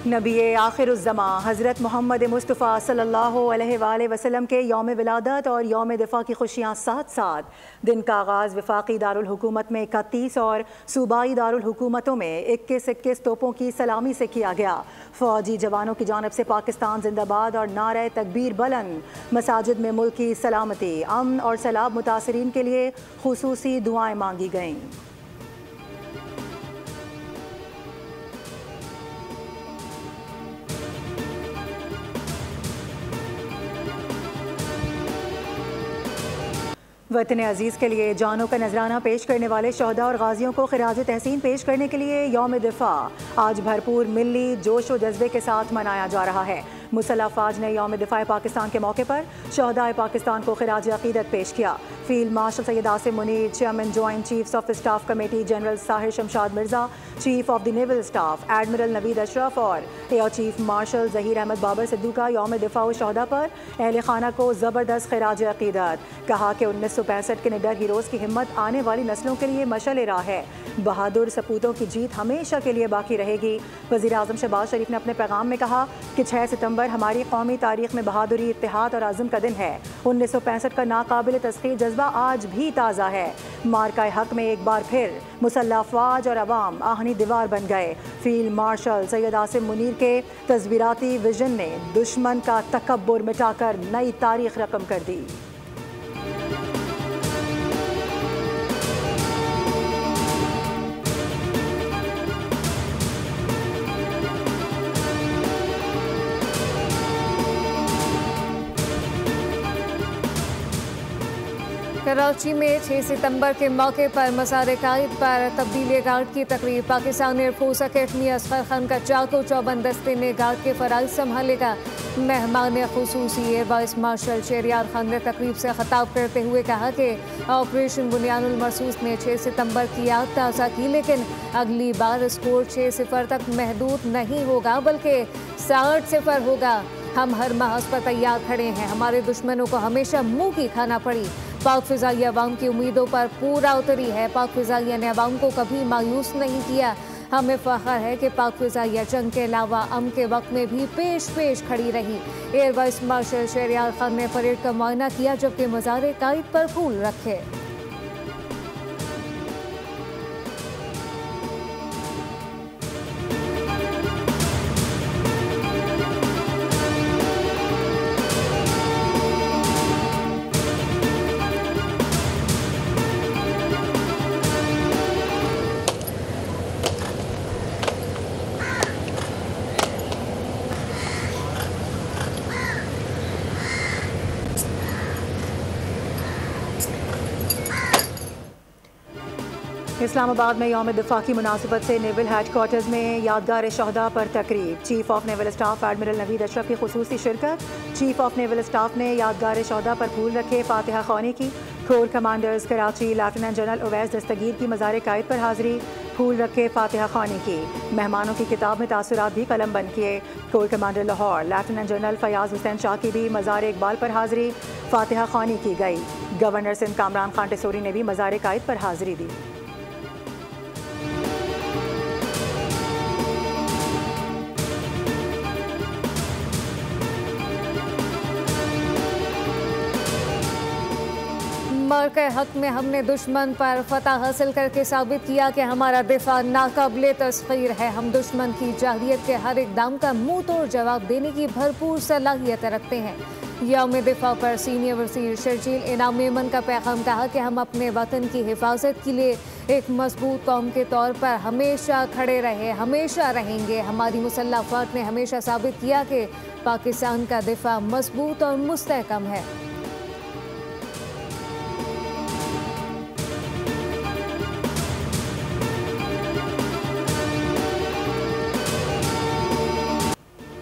नबी आखिरुज़्ज़मा हज़रत मोहम्मद मुस्तफ़ा सल्लल्लाहु अलैहि वसल्लम के यौम विलादत और यौम दिफ़ा की खुशियाँ साथ साथ दिन का आगाज़ वफाकी दारुल हुकूमत में 31 और सूबाई दारुल हुकूमतों में 21 तोपों की सलामी से किया गया। फ़ौजी जवानों की जानिब से पाकिस्तान जिंदाबाद और नारे तकबीर बुलंद। मसाजिद में मुल्क की सलामती, अमन और सैलाब मुतासरीन के लिए खुसूसी दुआएं मांगी गईं। वतन अजीज़ के लिए जानों का नजराना पेश करने वाले शहदा और गाजियों को खिराज तहसीन पेश करने के लिए यौम दिफा आज भरपूर मिली जोश व जज्बे के साथ मनाया जा रहा है। मुसल्लह अफवाज ने यौम दिफा पाकिस्तान के मौके पर शहदाए पाकिस्तान को खिराज अकीदत पेश किया। Field marshal Syed Asim Munir, chairman joint chiefs of staff committee general Sahir Shamshad Mirza, chief of the naval staff admiral Naveed Ashraf और air chief marshal Zaheer Ahmed Babar Sidhu का यौम दिफा व शहदा पर अहल खाना को ज़बरदस्त खिराज अकीदत। कहा कि 1965 के निडर हीरोज़ की हिम्मत आने वाली नस्लों के लिए मशअल राह है। बहादुर सपूतों की जीत हमेशा के लिए बाकी रहेगी। वज़ीर आज़म शहबाज शरीफ ने अपने पैगाम में कहा कि 6 सितंबर हमारी कौमी तारीख में बहादुरी, इत्तेहाद और आज़म का दिन है। 1965 का नाकाबिल तस्खीर जज्बा आज भी ताज़ा है। मार्का हक में एक बार फिर मुसल्लह अफवाज और अवाम आहनी दीवार बन गए। फील्ड मार्शल सैयद आसिम मुनीर के तस्वीराती विजन ने दुश्मन का तकब्बुर मिटाकर नई तारीख रकम कर दी। कराची में 6 सितंबर के मौके पर मज़ार कायद पर तब्दीली गार्ड की तकरीब। पाकिस्तान एयरफोर्स अकेडमी असगर खान का चाको चौबंद दस्ते ने गार्ड के फ़राइज़ संभालेगा। मेहमान खुसूसी air vice marshal Shahryar Khan ने तकरीब से खिताब करते हुए कहा कि ऑपरेशन बुनियानुल मरसूस ने 6 सितंबर की याद ताज़ा की, लेकिन अगली बार स्कोर 6-0 तक महदूद नहीं होगा बल्कि 60-0 होगा। हम हर महज पर तैयार खड़े हैं। हमारे दुश्मनों को हमेशा मुंह की खाना पड़ी। पाक फ़िज़ाइया अवाम की उम्मीदों पर पूरा उतरी है। पाक फ़िज़ाइया ने अवाम को कभी मायूस नहीं किया। हमें फ़ख्र है कि पाक फ़िज़ाइया जंग के अलावा अमन के वक्त में भी पेश खड़ी रही। Air vice marshal Shahryar Khan ने परेड का मुआयना किया जबकि मज़ार कायद पर फूल रखे। इस्लामाबाद में यौम दिफा की मुनासिबत से नेवल हेडक्वार्टर्स में यादगार शहदा पर तकरीब। Chief of naval staff admiral Naveed Ashraf की खुसूसी शिरकत। चीफ ऑफ नेवल स्टाफ ने यादगार शहदा पर फूल रखे, फातिहा ख्वानी की। Core commanders Karachi lieutenant general Uwais Dastgir की मज़ार कायद पर हाज़िरी, फूल रखे, फातिहा ख्वानी की। मेहमानों की किताब में तासुरात भी कलम बंद किए। Corps commander Lahore lieutenant general Fayaz Hussain Shah की भी मज़ार इकबाल पर हाज़िरी, फातिहा ख्वानी की गई। गवर्नर सिंध कामरान खान टेसोरी ने भी मज़ार कायद पर हाज़िरी दी। मार्का हक में हमने दुश्मन पर फतह हासिल करके साबित किया कि हमारा दिफा नाकाबिले तस्खीर है। हम दुश्मन की जाहिलियत के हर इकदाम का मुंह तोड़ जवाब देने की भरपूर सलाहियत रखते हैं। यौम दिफा पर सीनियर वज़ीर शर्जील इनाम मेमन का पैगाम कहा कि हम अपने वतन की हिफाजत के लिए एक मजबूत कौम के तौर पर हमेशा खड़े रहे, हमेशा रहेंगे। हमारी मुसल्लह अफ़वाज ने हमेशा साबित किया कि पाकिस्तान का दिफा मजबूत और मुस्तहकम है।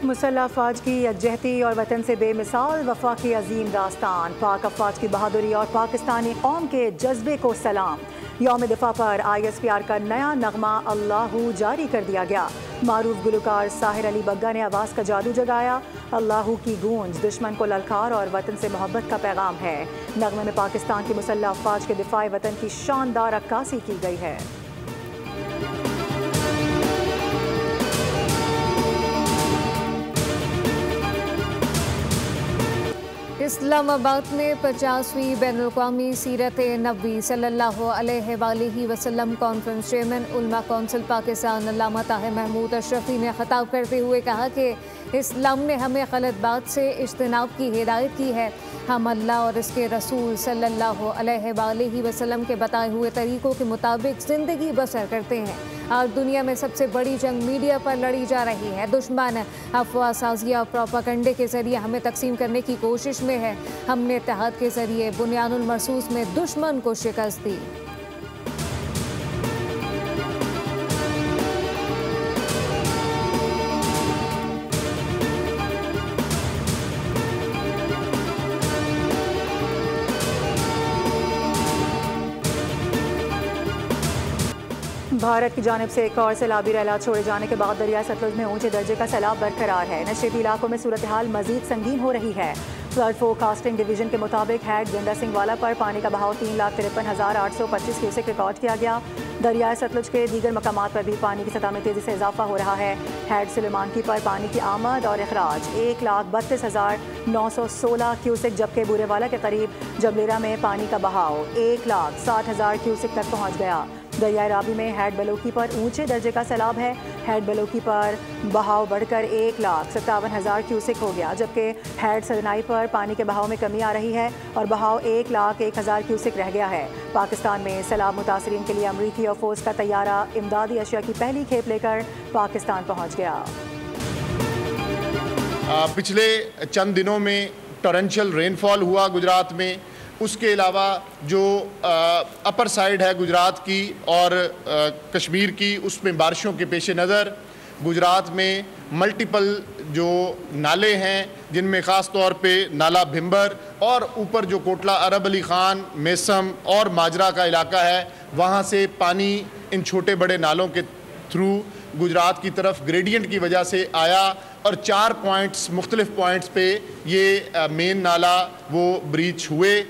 मुसल्लह अफवाज की यकजहती और वतन से बेमिसाल वफा की अजीम दास्तान। पाक अफवाज की बहादुरी और पाकिस्तानी कौम के जज्बे को सलाम। यौम दिफा पर ISPR का नया नगमा अल्लाहू जारी कर दिया गया। मारूफ गुलकार साहिर अली बग्गा ने आवाज़ का जादू जगाया। अल्लाहू की गूंज दुश्मन को ललकार और वतन से मोहब्बत का पैगाम है। नगमे में पाकिस्तान की मुसल्लह अफवाज के दिफाए वतन की शानदार अक्कासी की गई है। इस्लामाबाद में 50वीं बैनुल-अक़वामी सीरत नबवी सल्लल्लाहु अलैहि वसल्लम कॉन्फ्रेंस चेयरमैन उलमा कौंसिल पाकिस्तान अल्लामा ताहिर महमूद अशरफी ने खिताब करते हुए कहा कि इस्लाम ने हमें गलत बात से इज्तनाब की हिदायत की है। हम अल्लाह और इसके रसूल सल्लल्लाहु अलैहि वसल्लम के बताए हुए तरीक़ों के मुताबिक ज़िंदगी बसर करते हैं। आज दुनिया में सबसे बड़ी जंग मीडिया पर लड़ी जा रही है। दुश्मन अफवाह साज़ी और प्रोपागंडे के ज़रिए हमें तकसीम करने की कोशिश में है। हमने इत्तेहाद के ज़रिए बुनियानुल मरसूस में दुश्मन को शिकस्त दी। भारत की जानिब से एक और सैलाबी रैला छोड़े जाने के बाद दरिया सतलुज में ऊंचे दर्जे का सैलाब बरकरार है। नशेबी इलाकों में सूरत हाल मजीद संगीन हो रही है। फ्लड फोरकास्टिंग डिवीजन के मुताबिक हैड गेंदा सिंह वाला पर पानी का बहाव 3,53,825 क्यूसेक रिकॉर्ड किया गया। दरिया सतलुज के दीगर मकामात पर भी पानी की सतह में तेजी से इजाफा हो रहा है। हैड सुलेमानकी पर पानी की आमद और अखराज 1,32,916 क्यूसेक, जबकि बूरेवाला के करीब जबलेरा में पानी का बहाव 1,60,000 क्यूसेक तक पहुँच गया। दरिया रावी में हैड बलोकी पर ऊंचे दर्जे का सैलाब है। हैड बलोकी पर बहाव बढ़कर 1,57,000 क्यूसेक हो गया, जबकि हैड सदनाई पर पानी के बहाव में कमी आ रही है और बहाव 1,01,000 क्यूसेक रह गया है। पाकिस्तान में सैलाब मुतासरीन के लिए अमरीकी और फौज का तैयारा इमदादी अशिया की पहली खेप लेकर पाकिस्तान पहुँच गया। पिछले चंद दिनों में टॉरेंशियल रेनफॉल हुआ गुजरात में। उसके अलावा जो अपर साइड है गुजरात की और कश्मीर की, उसमें बारिशों के पेश नज़र गुजरात में मल्टीपल जो नाले हैं, जिनमें ख़ास तौर पे नाला भिम्बर और ऊपर जो कोटला अरब अली ख़ान, मेसम और माजरा का इलाका है, वहाँ से पानी इन छोटे बड़े नालों के थ्रू गुजरात की तरफ ग्रेडियंट की वजह से आया और 4 पॉइंट्स मुख्तलिफ पॉइंट्स पे ये मेन नाला वो ब्रीच हुए।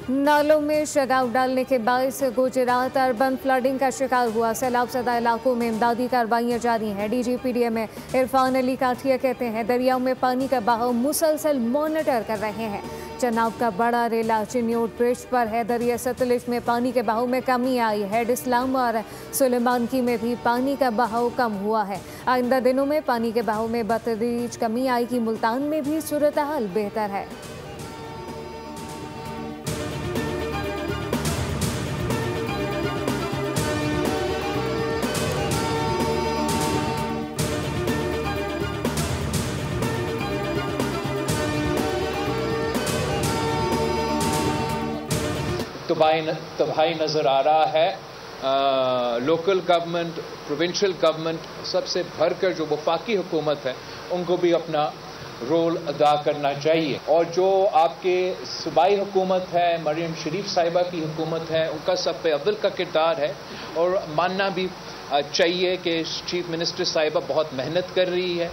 नालों में शगाव डालने के बायस गुजरात अर्बन फ्लडिंग का शिकार हुआ। सैलाब ज़दा इलाकों में इमदादी कार्रवाइयाँ जारी हैं। DGPDM इरफान अली काठिया कहते हैं दरियाओं में पानी का बहाव मुसलसल मॉनिटर कर रहे हैं। चनाब का बड़ा रेला चिन्योट ब्रिज पर है। दरिया सतलुज में पानी के बहाव में कमी आई है। हेड इस्लाम और सुलेमानकी में भी पानी का बहाव कम हुआ है। आइंदा दिनों में पानी के बहाव में बतदरीज कमी आएगी। मुल्तान में भी सूरत हाल बेहतर है। तबाही नज़र आ रहा है। लोकल गवर्नमेंट, प्रोविंशियल गवर्नमेंट, सबसे भरकर जो वफाकी हुकूमत है उनको भी अपना रोल अदा करना चाहिए। और जो आपके सूबाई हुकूमत है, मरियम शरीफ साहिबा की हुकूमत है, उनका सब पे अव्वल का किरदार है और मानना भी चाहिए कि चीफ मिनिस्टर साहिबा बहुत मेहनत कर रही है।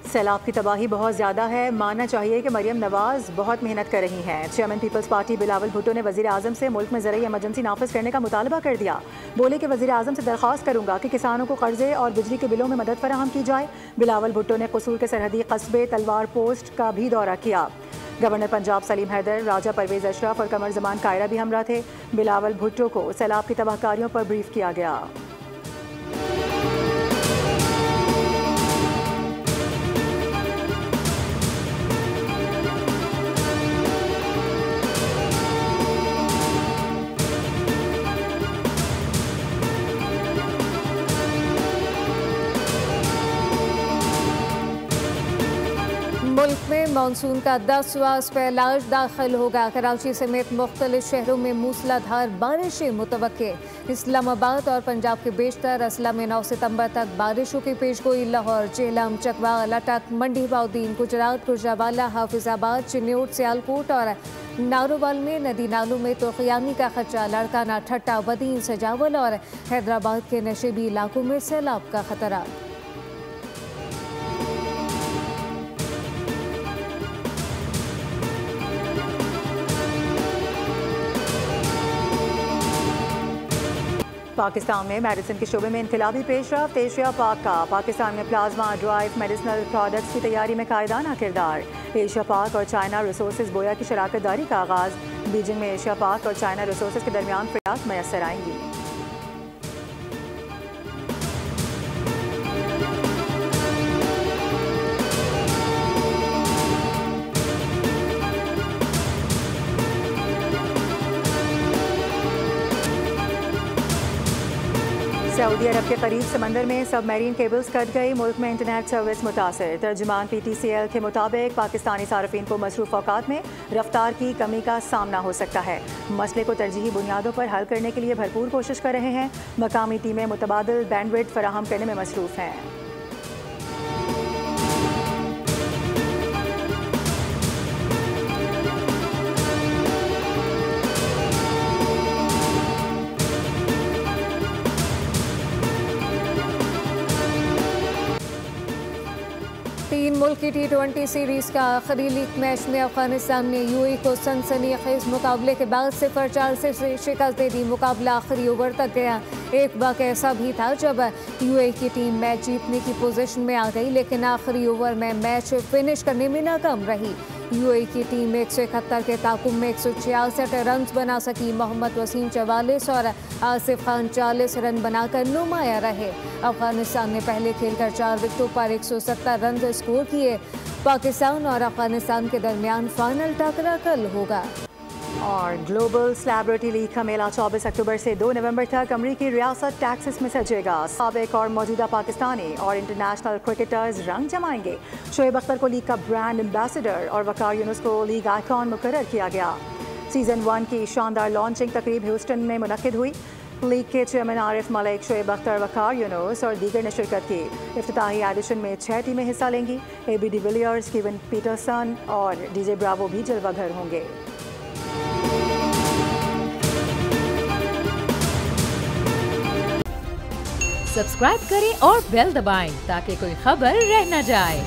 सैलाब की तबाही बहुत ज़्यादा है। मानना चाहिए कि मरियम नवाज़ बहुत मेहनत कर रही हैं। चेयरमैन पीपल्स पार्टी बिलावल भुट्टो ने वज़ीर आज़म से मुल्क में ज़रूरी इमरजेंसी नाफिज करने का मुतालबा कर दिया। बोले कि वज़ीर आज़म से दरख्वास्त करूँगा कि किसानों को कर्जे और बिजली के बिलों में मदद फराहम की जाए। बिलावल भुट्टो ने कसूर के सरहदी कस्बे तलवार पोस्ट का भी दौरा किया। गवर्नर पंजाब सलीम हैदर, राजा परवेज़ अशरफ और कमर ज़मान कायरा भी हमरा थे। बिलावल भुट्टो को सैलाब की तबाहकारियों पर ब्रीफ किया गया। मुल्क में मानसून का 10वां स्पेलाज दाखिल होगा। कराची समेत मुख्तलिफ शहरों में मूसलाधार बारिशें मुतवक्के। इस्लामाबाद और पंजाब के बेशतर अजला में 9 सितंबर तक बारिशों की पेशगोई। लाहौर, झेलम, चकवा, लटक, मंडी बाउदीन, गुजरात, गुजरावाला, हाफिजाबाद, चिन्योट, सियालकोट और नारोवाल में नदी नालों में तोक़यानी का खदशा। लड़काना, ठट्टा, बदीन, सजावल और हैदराबाद के नशेबी इलाकों में सैलाब का खतरा। पाकिस्तान में मेडिसिन के शोबे में इनकलाबी पेशरफ्त। एशिया पाक का पाकिस्तान में प्लाज्मा ड्राइव मेडिसिनल प्रोडक्ट्स की तैयारी में कायदाना किरदार। एशिया पाक और चाइना रिसोर्सेज बोया की शराकत दारी का आगाज़। बीजिंग में एशिया पाक और चाइना रिसोर्सेज के दरमियान प्रयास मैसर आएंगी। सऊदी अरब के करीब समंदर में सबमरीन केबल्स कट गई। मुल्क में इंटरनेट सर्विस मुतासर। तर्जुमान PTCL के मुताबिक पाकिस्तानी सार्फिन को मसरूफ औकात में रफ्तार की कमी का सामना हो सकता है। मसले को तरजीही बुनियादों पर हल करने के लिए भरपूर कोशिश कर रहे हैं। मकामी टीमें मुतबादिल बैंडविड्थ फराहम करने में मसरूफ हैं। तीन मुल्क की T20 सीरीज का आखिरी लीग मैच में अफगानिस्तान ने UAE को सनसनीखेज मुकाबले के बाद 0-4 से शिकस्त दे दी। मुकाबला आखिरी ओवर तक गया। एक वक्त ऐसा भी था जब UAE की टीम मैच जीतने की पोजीशन में आ गई, लेकिन आखिरी ओवर में मैच फिनिश करने में नाकाम रही। UAE की टीम 171 के ताकुब में 166 रन बना सकी। मोहम्मद वसीम 44 और आसिफ खान 40 रन बनाकर नुमाया रहे। अफगानिस्तान ने पहले खेलकर 4 विकेटों पर 170 रन स्कोर किए। पाकिस्तान और अफगानिस्तान के दरमियान फाइनल टकरा कल होगा। और ग्लोबल सेलिब्रिटी लीग का मेला 24 अक्टूबर से 2 नवंबर तक अमरीकी रियासत टेक्सास में सजेगा। साबिक और मौजूदा पाकिस्तानी और इंटरनेशनल क्रिकेटर्स रंग जमाएंगे। शोएब अख्तर को लीग का ब्रांड एम्बेसडर और वकार यूनुस को लीग आइकॉन मुकर्रर किया गया। सीजन 1 की शानदार लॉन्चिंग तकरीब ह्यूस्टन में मुनक्किद हुई। लीग के चेयरमैन आरिफ मलिक, शोएब अख्तर, वकार यूनुस और दीगर ने शिरकत की। इफ्तिताही एडिशन में 6 टीमें हिस्सा लेंगी। AB डिविलियर्स, केविन पीटरसन और DJ ब्रावो भी जलवाघर होंगे। सब्सक्राइब करें और बेल दबाएं ताकि कोई खबर रह न जाए।